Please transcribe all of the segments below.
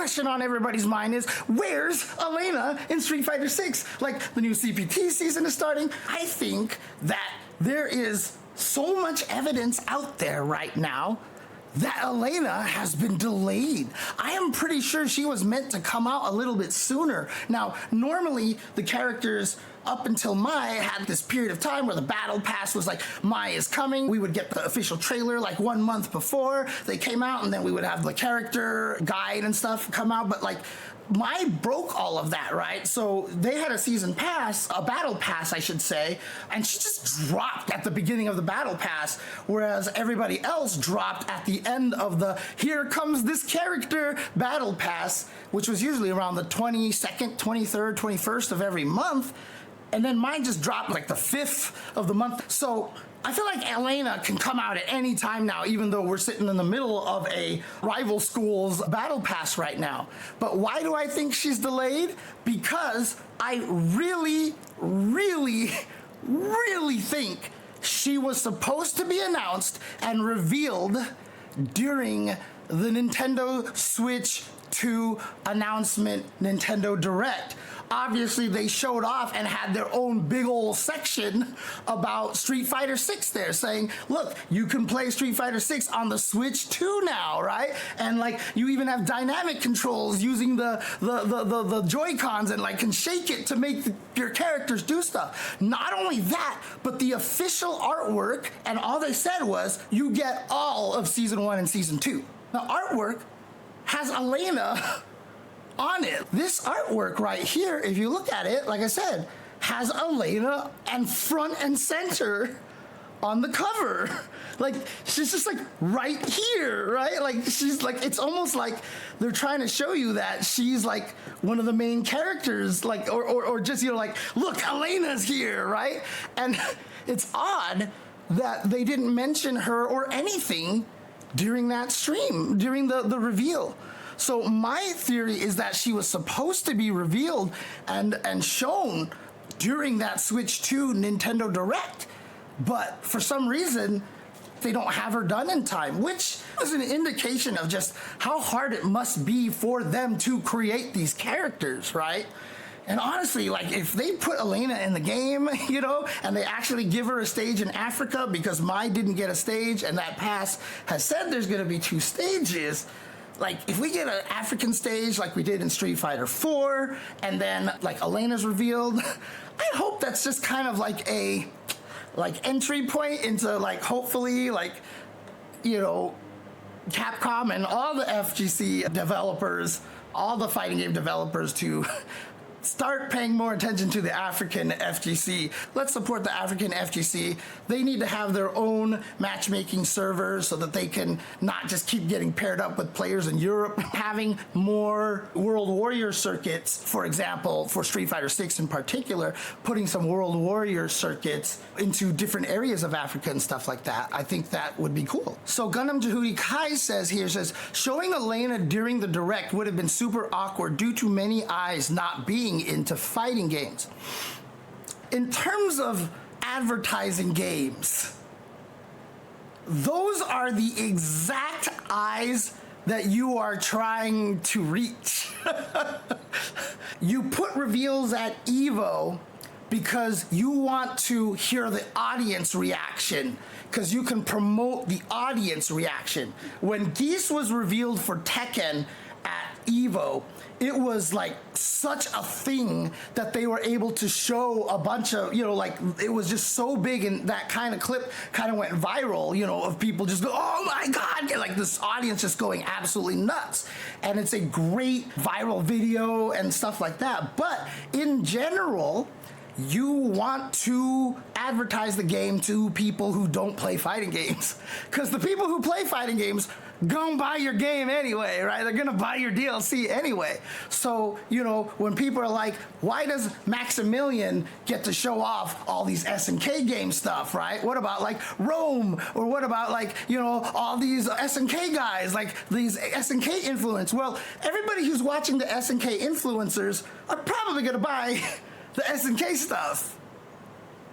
question on everybody's mind is, where's Elena in Street Fighter 6? Like, the new CPT season is starting. I think that there is so much evidence out there right now that Elena has been delayed. I am pretty sure she was meant to come out a little bit sooner. Now, normally the characters up until Mai had this period of time where the battle pass was like, Mai is coming. We would get the official trailer like 1 month before they came out, and then we would have the character guide and stuff come out. But like, Mai broke all of that, right? So they had a season pass, a battle pass, I should say, and she just dropped at the beginning of the battle pass, whereas everybody else dropped at the end of the here comes this character battle pass, which was usually around the 22nd, 23rd, 21st of every month. And then mine just dropped like the 5th of the month. So I feel like Elena can come out at any time now, even though we're sitting in the middle of a rival school's battle pass right now. But why do I think she's delayed? Because I really think she was supposed to be announced and revealed during the Nintendo Switch 2 announcement Nintendo Direct. Obviously, they showed off and had their own big old section about Street Fighter 6 there, saying, look, you can play Street Fighter 6 on the Switch 2 now, right? And like, you even have dynamic controls using the Joy-Cons, and like can shake it to make your characters do stuff. Not only that, but the official artwork, and all they said was, you get all of Season 1 and Season 2. Now, artwork has Elena on it. This artwork right here, if you look at it, like I said, has Elena and front and center on the cover. Like, she's just like right here, right? Like, she's like, it's almost like they're trying to show you that she's like one of the main characters, like, or just, you know, like, look, Elena's here, right? And it's odd that they didn't mention her or anything during that stream, during the reveal. So my theory is that she was supposed to be revealed and shown during that Switch 2 Nintendo Direct, but for some reason they don't have her done in time, which is an indication of just how hard it must be for them to create these characters, right? And honestly, like, if they put Elena in the game, you know, and they actually give her a stage in Africa, because Mai didn't get a stage and that pass has said there's going to be 2 stages. Like, if we get an African stage like we did in Street Fighter 4, and then like Elena's revealed, I hope that's just kind of like a entry point into, like, hopefully, like, you know, Capcom and all the FGC developers, all the fighting game developers to start paying more attention to the African FGC. Let's support the African FGC. They need to have their own matchmaking servers so that they can not just keep getting paired up with players in Europe. Having more World Warrior circuits, for example, for Street Fighter 6 in particular, putting some World Warrior circuits into different areas of Africa and stuff like that. I think that would be cool. So Gundam Jehudi Kai says, showing Elena during the Direct would have been super awkward due to many eyes not being into fighting games. In terms of advertising games, those are the exact eyes that you are trying to reach. You put reveals at EVO because you want to hear the audience reaction, because you can promote the audience reaction. When Geese was revealed for Tekken at EVO, it was like such a thing that they were able to show a bunch of, you know, like, it was just so big, and that kind of clip kind of went viral, you know, of people just go, oh my God, like this audience just going absolutely nuts. And it's a great viral video and stuff like that. But in general, you want to advertise the game to people who don't play fighting games, because the people who play fighting games gonna buy your game anyway, right? They're gonna buy your DLC anyway. So, you know, when people are like, why does Maximilian get to show off all these SNK game stuff, right? What about like Rome? Or what about like, you know, all these SNK guys, like these SNK influence? Well, everybody who's watching the SNK influencers are probably gonna buy the SNK stuff.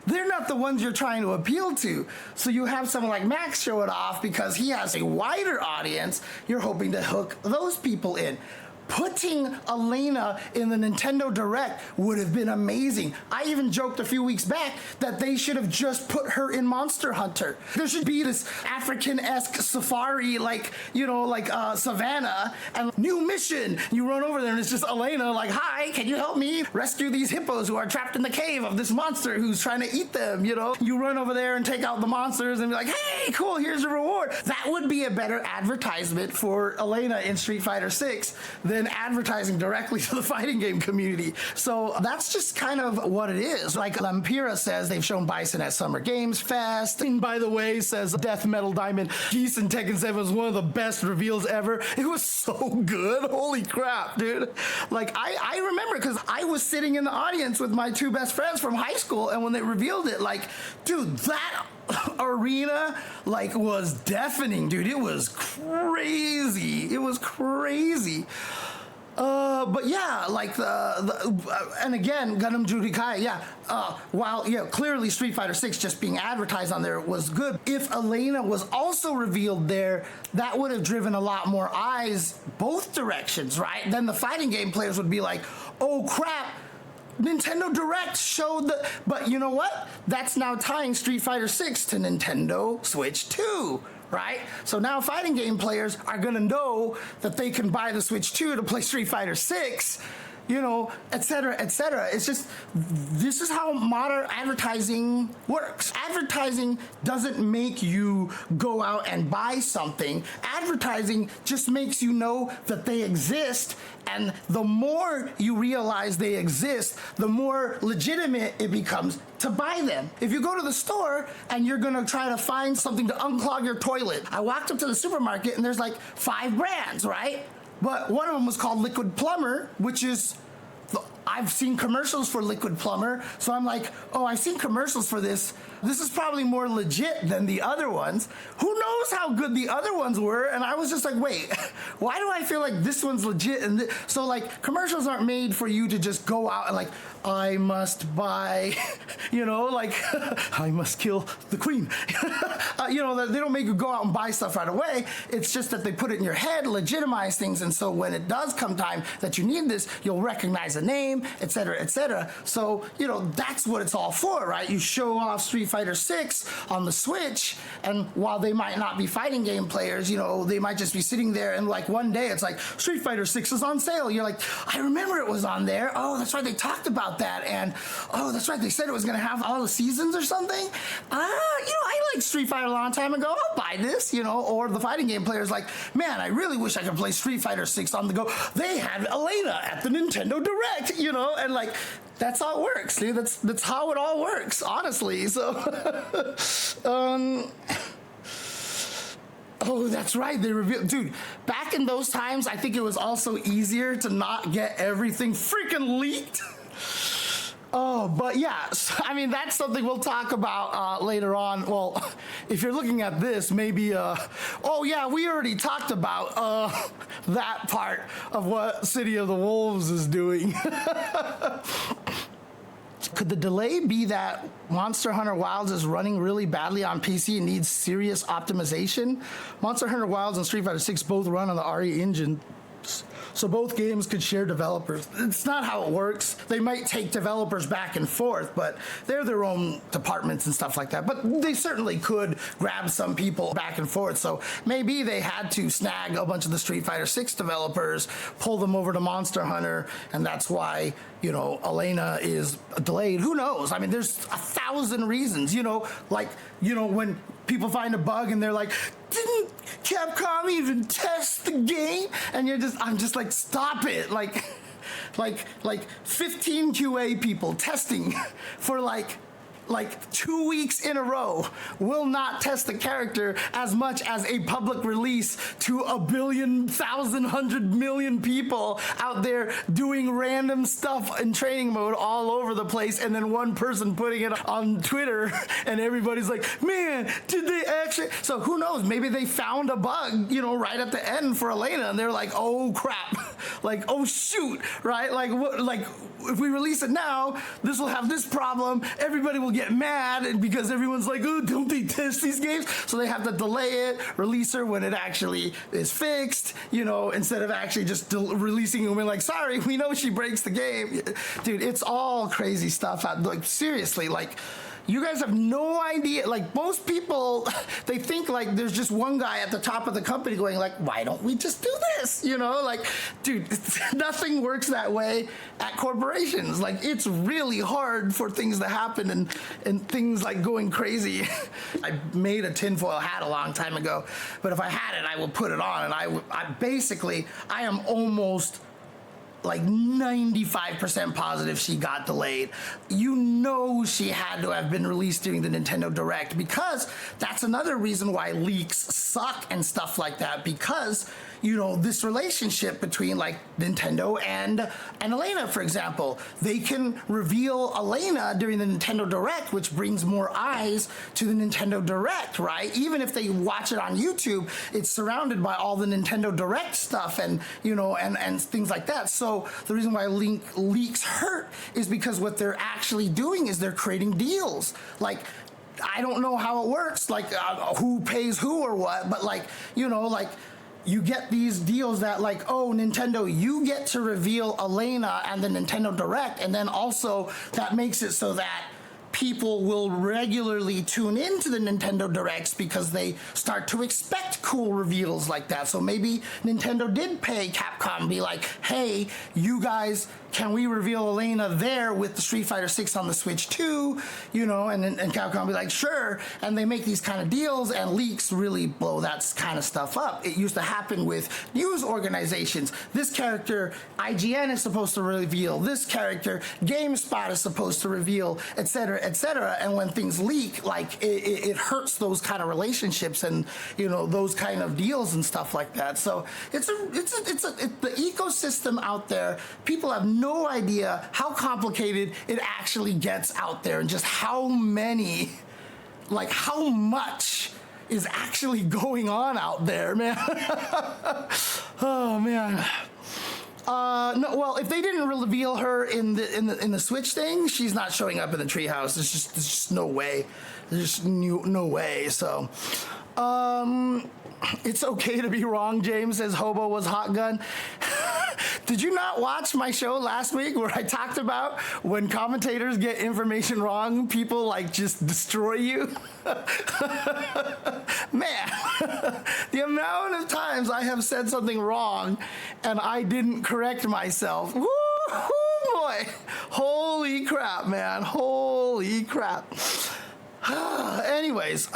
They're not the ones you're trying to appeal to. So you have someone like Max show it off because he has a wider audience. You're hoping to hook those people in. putting Elena in the Nintendo Direct would have been amazing. I even joked a few weeks back that they should have just put her in Monster Hunter. There should be this African-esque safari, like, savannah, and new mission. You run over there and it's just Elena, like, hi, can you help me rescue these hippos who are trapped in the cave of this monster who's trying to eat them, You run over there and take out the monsters and be like, hey, cool, here's your reward. That would be a better advertisement for Elena in Street Fighter 6 than advertising directly to the fighting game community. So that's just kind of what it is. Like Lampira says, they've shown Bison at Summer Games Fest. And by the way, says Death Metal Diamond, Geese in Tekken 7 was one of the best reveals ever. It was so good. Holy crap, dude. Like, I remember because I was sitting in the audience with my two best friends from high school, and when they revealed it, like, dude, that arena, like, was deafening, dude. It was crazy. It was crazy. But yeah, like and again, Gundam Judikai, yeah. While clearly Street Fighter 6 just being advertised on there was good. If Elena was also revealed there, that would have driven a lot more eyes both directions, right? Then the fighting game players would be like, oh crap, Nintendo Direct showed the, but you know what? That's now tying Street Fighter 6 to Nintendo Switch 2. Right? So now fighting game players are going to know that they can buy the Switch 2 to play Street Fighter 6, et cetera, et cetera. It's just, this is how modern advertising works. Advertising doesn't make you go out and buy something. Advertising just makes you know that they exist, and the more you realize they exist, the more legitimate it becomes to buy them. If you go to the store and you're gonna try to find something to unclog your toilet, I walked up to the supermarket and there's like 5 brands, right? But one of them was called Liquid Plumber, which is, I've seen commercials for Liquid Plumber, so I'm like, oh, I've seen commercials for this. This is probably more legit than the other ones. Who knows how good the other ones were? And I was just like, wait, why do I feel like this one's legit? And so, like, commercials aren't made for you to just go out and like, I must buy, I must kill the queen. They don't make you go out and buy stuff right away. It's just that they put it in your head, legitimize things, and so when it does come time that you need this, you'll recognize the name, et cetera, et cetera. So, that's what it's all for, right? You show off Street Fighter 6 on the Switch, and while they might not be fighting game players, they might just be sitting there and like one day it's like, Street Fighter 6 is on sale. You're like, I remember it was on there. Oh, that's right, they talked about that. And oh, that's right, they said it was going to have all the seasons or something. I liked Street Fighter a long time ago. I'll buy this, or the fighting game player's like, man, I really wish I could play Street Fighter 6 on the go. They had Elena at the Nintendo Direct, and like, that's how it works, dude. That's how it all works, honestly. So, oh, that's right. They revealed, dude, back in those times, I think it was also easier to not get everything freaking leaked. Oh, but yeah, I mean, that's something we'll talk about later on. Well, if you're looking at this, maybe, oh yeah, we already talked about that part of what City of the Wolves is doing. Could the delay be that Monster Hunter Wilds is running really badly on PC and needs serious optimization? Monster Hunter Wilds and Street Fighter 6 both run on the RE engine, so both games could share developers. It's not how it works. They might take developers back and forth, but they're their own departments and stuff like that. But they certainly could grab some people back and forth. So maybe they had to snag a bunch of the Street Fighter 6 developers, pull them over to Monster Hunter, and that's why, Elena is delayed. Who knows? I mean, there's 1,000 reasons, when people find a bug and they're like, didn't Capcom even test the game? And I'm just like, stop it. Like 15 QA people testing for like 2 weeks in a row will not test the character as much as a public release to 1 billion, 1,000, 100 million people out there doing random stuff in training mode all over the place, and then one person putting it on Twitter and everybody's like, man, did they actually? So who knows, maybe they found a bug, right at the end for Elena, and they're like, oh crap, like, oh shoot, right? Like, what, like, if we release it now, this will have this problem. Everybody will get mad, and because everyone's like, oh, don't they test these games? So they have to delay it, release her when it actually is fixed, you know, instead of actually just releasing it and being like, sorry, we know she breaks the game. Dude, it's all crazy stuff. Like, seriously, like, you guys have no idea. Like, most people, they think like there's just one guy at the top of the company going like, why don't we just do this? You know, like, dude, nothing works that way at corporations. Like, it's really hard for things to happen and things like going crazy. I made a tinfoil hat a long time ago, but if I had it, I will put it on. And I am almost like 95% positive she got delayed. You know she had to have been released during the Nintendo Direct, because that's another reason why leaks suck and stuff like that, because, you know, this relationship between like Nintendo and Elena, for example, they can reveal Elena during the Nintendo Direct, which brings more eyes to the Nintendo Direct, right? Even if they watch it on YouTube, it's surrounded by all the Nintendo Direct stuff and, you know, and things like that. So the reason why leaks hurt is because what they're actually doing is they're creating deals. Like, I don't know how it works, like who pays who or what, but like, you know, like, you get these deals that like, oh, Nintendo, you get to reveal Elena and the Nintendo Direct, and then also that makes it so that people will regularly tune into the Nintendo Directs because they start to expect cool reveals like that. So maybe Nintendo did pay Capcom and be like, hey, you guys, can we reveal Elena there with the Street Fighter 6 on the Switch too? You know, and Capcom be like, sure. And they make these kind of deals, and leaks really blow that kind of stuff up. It used to happen with news organizations. This character, IGN is supposed to reveal. This character, GameSpot is supposed to reveal, etc., etc. And when things leak, like, it hurts those kind of relationships and, you know, those kind of deals and stuff like that. So it's the ecosystem out there. People have no idea how complicated it actually gets out there, and just how much is actually going on out there, man. Oh man. No, well, if they didn't reveal her in the Switch thing, she's not showing up in the treehouse. There's just no way. There's just no way. So, it's okay to be wrong. James says Hobo was Hot Gun. Did you not watch my show last week where I talked about when commentators get information wrong, people like just destroy you? Man, the amount of times I have said something wrong and I didn't correct myself. Woo, boy. Holy crap, man. Holy crap. Anyways,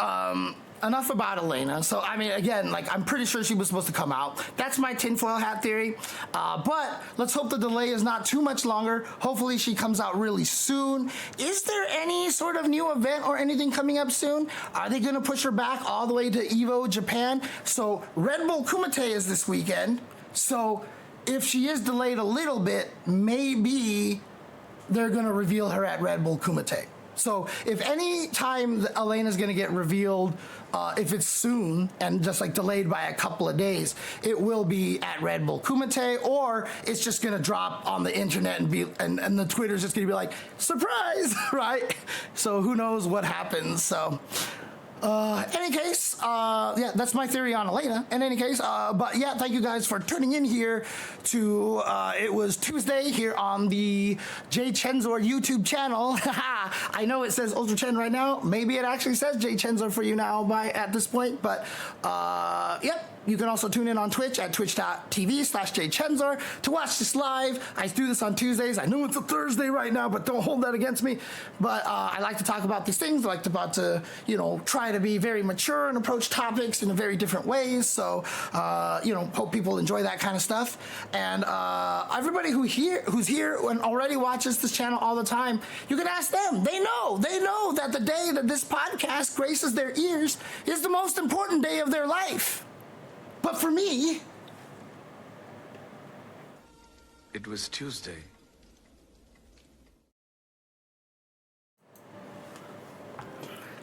enough about Elena. So, I mean, again, like, I'm pretty sure she was supposed to come out. That's my tinfoil hat theory. But let's hope the delay is not too much longer. Hopefully she comes out really soon. Is there any sort of new event or anything coming up soon? Are they going to push her back all the way to EVO Japan? So Red Bull Kumite is this weekend. So if she is delayed a little bit, maybe they're going to reveal her at Red Bull Kumite. So if any time Elena's going to get revealed, if it's soon and just like delayed by a couple of days, it will be at Red Bull Kumite, or it's just going to drop on the internet and the Twitter's just going to be like, surprise, right? So who knows what happens. So any case, yeah, that's my theory on Elena. In any case, but yeah, thank you guys for tuning in here to, it was Tuesday here on the Jay Chenzor YouTube channel. I know it says Ultra Chen right now. Maybe it actually says Jay Chenzor for you now at this point, but, yep. You can also tune in on Twitch at twitch.tv/jchenzor to watch this live. I do this on Tuesdays. I know it's a Thursday right now, but don't hold that against me. But I like to talk about these things. I like to, you know, try to be very mature and approach topics in a very different ways. So, you know, hope people enjoy that kind of stuff. And everybody who's here and already watches this channel all the time, you can ask them. They know that the day that this podcast graces their ears is the most important day of their life. But for me, it was Tuesday.